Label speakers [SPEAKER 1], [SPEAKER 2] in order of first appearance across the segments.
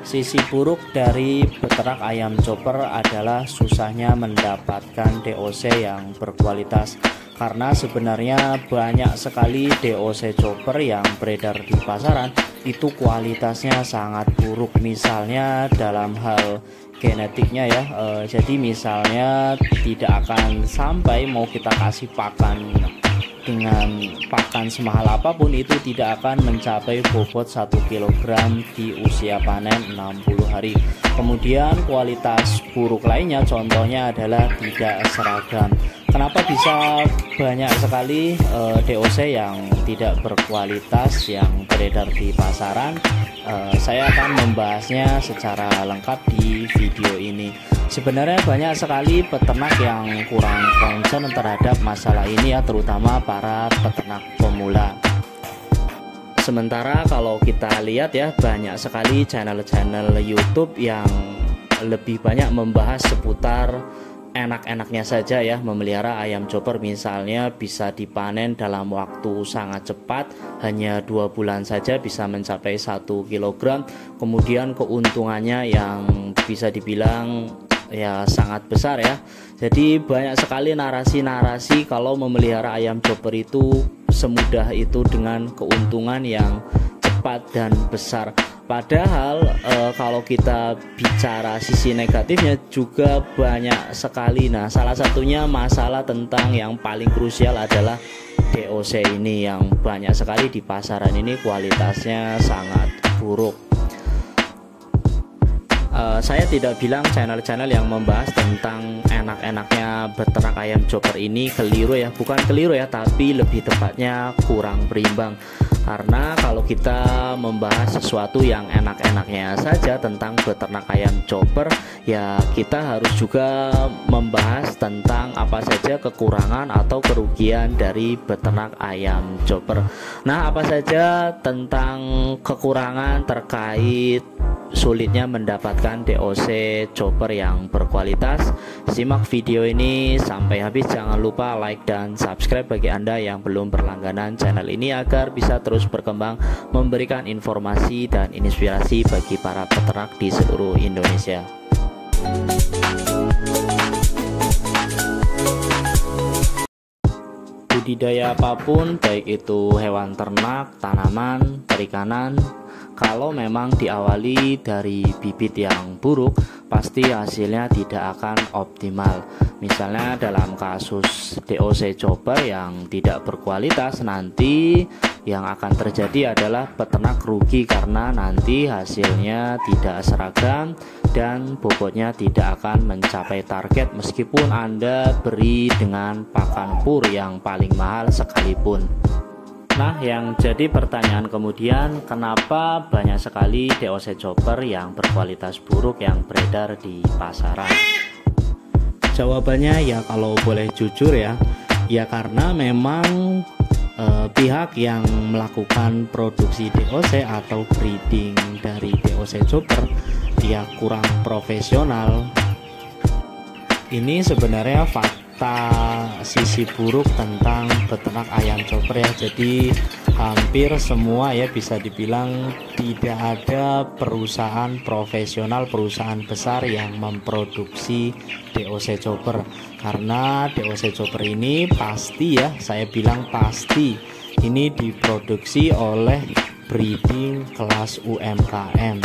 [SPEAKER 1] Sisi buruk dari beternak ayam chopper adalah susahnya mendapatkan DOC yang berkualitas, karena sebenarnya banyak sekali DOC chopper yang beredar di pasaran itu kualitasnya sangat buruk. Misalnya dalam hal genetiknya ya, jadi misalnya tidak akan sampai mau kita kasih pakan dengan pakan semahal apapun itu tidak akan mencapai bobot 1 kg di usia panen 60 hari. Kemudian kualitas buruk lainnya contohnya adalah tidak seragam. Kenapa bisa banyak sekali DOC yang tidak berkualitas yang beredar di pasaran? Saya akan membahasnya secara lengkap di video ini. Sebenarnya banyak sekali peternak yang kurang concern terhadap masalah ini ya, terutama para peternak pemula. Sementara kalau kita lihat ya, banyak sekali channel-channel YouTube yang lebih banyak membahas seputar enak-enaknya saja ya memelihara ayam chopper. Misalnya bisa dipanen dalam waktu sangat cepat, hanya 2 bulan saja bisa mencapai 1 kg. Kemudian keuntungannya yang bisa dibilang ya sangat besar ya. Jadi banyak sekali narasi-narasi kalau memelihara ayam chopper itu semudah itu dengan keuntungan yang cepat dan besar. Padahal kalau kita bicara sisi negatifnya juga banyak sekali. Nah, salah satunya masalah tentang yang paling krusial adalah DOC ini yang banyak sekali di pasaran ini kualitasnya sangat buruk. Saya tidak bilang channel-channel yang membahas tentang enak-enaknya beternak ayam chopper ini keliru ya, bukan keliru ya, tapi lebih tepatnya kurang berimbang. Karena kalau kita membahas sesuatu yang enak-enaknya saja tentang beternak ayam chopper, ya kita harus juga membahas tentang apa saja kekurangan atau kerugian dari beternak ayam chopper. Nah, apa saja tentang kekurangan terkait sulitnya mendapatkan DOC chopper yang berkualitas? Simak video ini sampai habis. Jangan lupa like dan subscribe bagi Anda yang belum berlangganan channel ini agar bisa terus berkembang memberikan informasi dan inspirasi bagi para peternak di seluruh Indonesia. Budidaya apapun, baik itu hewan ternak, tanaman, perikanan, kalau memang diawali dari bibit yang buruk, pasti hasilnya tidak akan optimal. Misalnya dalam kasus DOC chopper yang tidak berkualitas, nanti yang akan terjadi adalah peternak rugi karena nanti hasilnya tidak seragam dan bobotnya tidak akan mencapai target meskipun Anda beri dengan pakan pur yang paling mahal sekalipun. Nah, yang jadi pertanyaan kemudian, kenapa banyak sekali DOC chopper yang berkualitas buruk yang beredar di pasaran? Jawabannya ya kalau boleh jujur ya karena memang pihak yang melakukan produksi DOC atau breeding dari DOC chopper ya kurang profesional. Ini sebenarnya fakta sisi buruk tentang beternak ayam chopper ya. Jadi hampir semua ya bisa dibilang tidak ada perusahaan profesional, perusahaan besar yang memproduksi DOC chopper. Karena DOC chopper ini pasti ya, saya bilang pasti ini diproduksi oleh breeding kelas UMKM,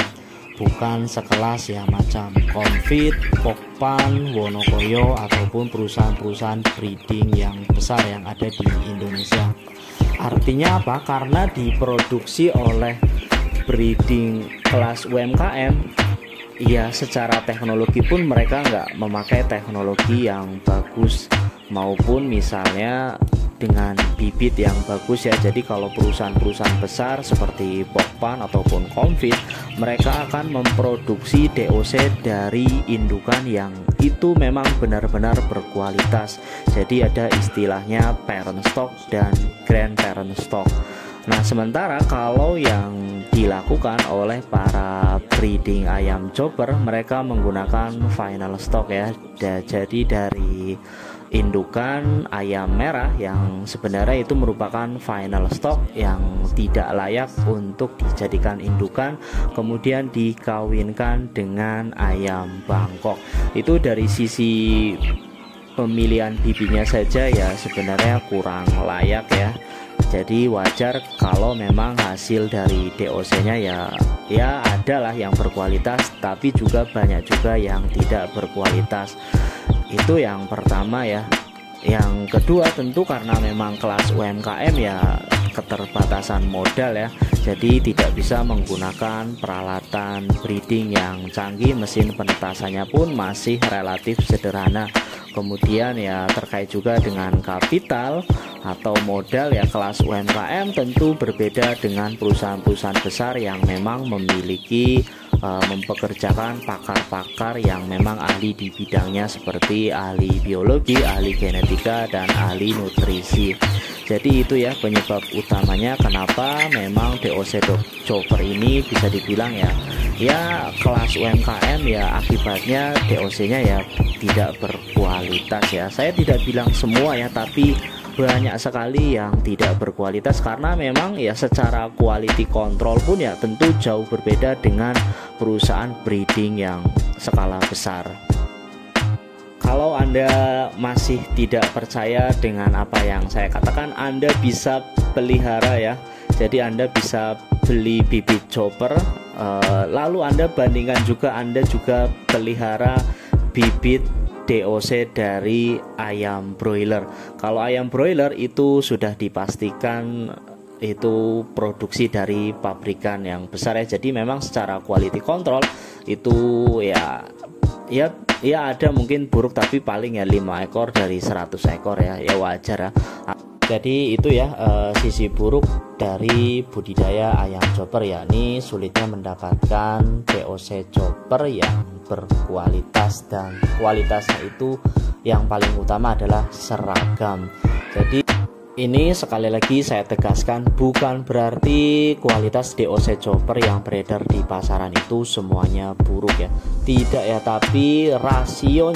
[SPEAKER 1] bukan sekelas ya macam Comfit, Pokpan, Wonokoyo ataupun perusahaan-perusahaan breeding yang besar yang ada di Indonesia. Artinya apa? Karena diproduksi oleh breeding kelas UMKM, ya secara teknologi pun mereka nggak memakai teknologi yang bagus maupun misalnya dengan bibit yang bagus ya. Jadi kalau perusahaan-perusahaan besar seperti Pokpan ataupun Comfit, mereka akan memproduksi DOC dari indukan yang itu memang benar-benar berkualitas. Jadi ada istilahnya parent stock dan grandparent stock. Nah, sementara kalau yang dilakukan oleh para breeding ayam chopper, mereka menggunakan final stock ya. Jadi dari indukan ayam merah yang sebenarnya itu merupakan final stock yang tidak layak untuk dijadikan indukan, kemudian dikawinkan dengan ayam Bangkok. Itu dari sisi pemilihan bibitnya saja ya sebenarnya kurang layak ya. Jadi wajar kalau memang hasil dari DOC-nya ya adalah yang berkualitas, tapi juga banyak juga yang tidak berkualitas. Itu yang pertama ya. Yang kedua tentu karena memang kelas UMKM ya keterbatasan modal ya. Jadi tidak bisa menggunakan peralatan breeding yang canggih, mesin penetasannya pun masih relatif sederhana. Kemudian ya terkait juga dengan kapital atau modal ya, kelas UMKM tentu berbeda dengan perusahaan-perusahaan besar yang memang memiliki mempekerjakan pakar-pakar yang memang ahli di bidangnya seperti ahli biologi, ahli genetika, dan ahli nutrisi. Jadi itu ya penyebab utamanya kenapa memang DOC chopper ini bisa dibilang ya kelas UMKM ya, akibatnya DOC-nya ya tidak berkualitas ya. Saya tidak bilang semua ya, tapi banyak sekali yang tidak berkualitas karena memang ya secara quality control pun ya tentu jauh berbeda dengan perusahaan breeding yang skala besar. Kalau Anda masih tidak percaya dengan apa yang saya katakan, Anda bisa pelihara ya. Jadi Anda bisa beli bibit chopper, lalu Anda bandingkan juga, Anda juga pelihara bibit DOC dari ayam broiler. Kalau ayam broiler itu sudah dipastikan itu produksi dari pabrikan yang besar ya. Jadi memang secara quality control itu ya ada mungkin buruk, tapi paling ya 5 ekor dari 100 ekor ya wajar ya. Jadi itu ya sisi buruk dari budidaya ayam chopper, yakni sulitnya mendapatkan DOC chopper yang berkualitas, dan kualitasnya itu yang paling utama adalah seragam. Jadi ini sekali lagi saya tegaskan, bukan berarti kualitas DOC chopper yang beredar di pasaran itu semuanya buruk ya, tidak ya, tapi rasio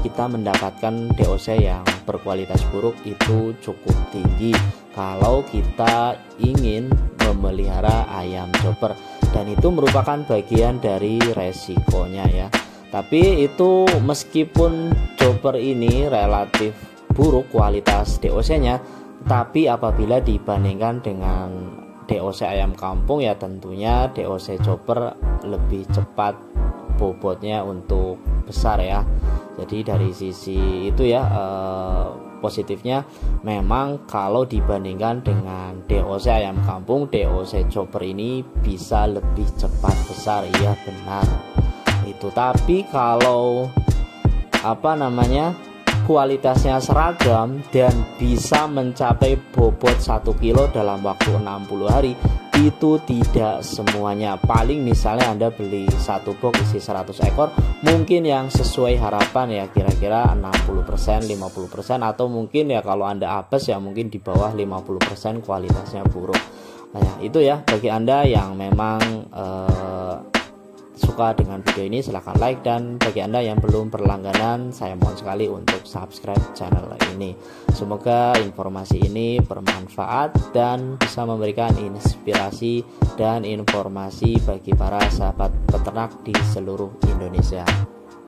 [SPEAKER 1] kita mendapatkan DOC yang berkualitas buruk itu cukup tinggi kalau kita ingin memelihara ayam chopper, dan itu merupakan bagian dari resikonya ya. Tapi itu meskipun chopper ini relatif buruk kualitas DOC-nya, tapi apabila dibandingkan dengan DOC ayam kampung ya tentunya DOC chopper lebih cepat bobotnya untuk besar ya. Jadi dari sisi itu ya positifnya memang kalau dibandingkan dengan DOC ayam kampung, DOC chopper ini bisa lebih cepat besar, iya benar itu. Tapi kalau kualitasnya seragam dan bisa mencapai bobot 1 kilo dalam waktu 60 hari, itu tidak semuanya. Paling misalnya Anda beli satu box isi 100 ekor, mungkin yang sesuai harapan ya kira-kira 60%, 50%, atau mungkin ya kalau Anda apes ya mungkin di bawah 50% kualitasnya buruk. Nah itu ya, bagi Anda yang memang suka dengan video ini silahkan like, dan bagi Anda yang belum berlangganan saya mohon sekali untuk subscribe channel ini. Semoga informasi ini bermanfaat dan bisa memberikan inspirasi dan informasi bagi para sahabat peternak di seluruh Indonesia.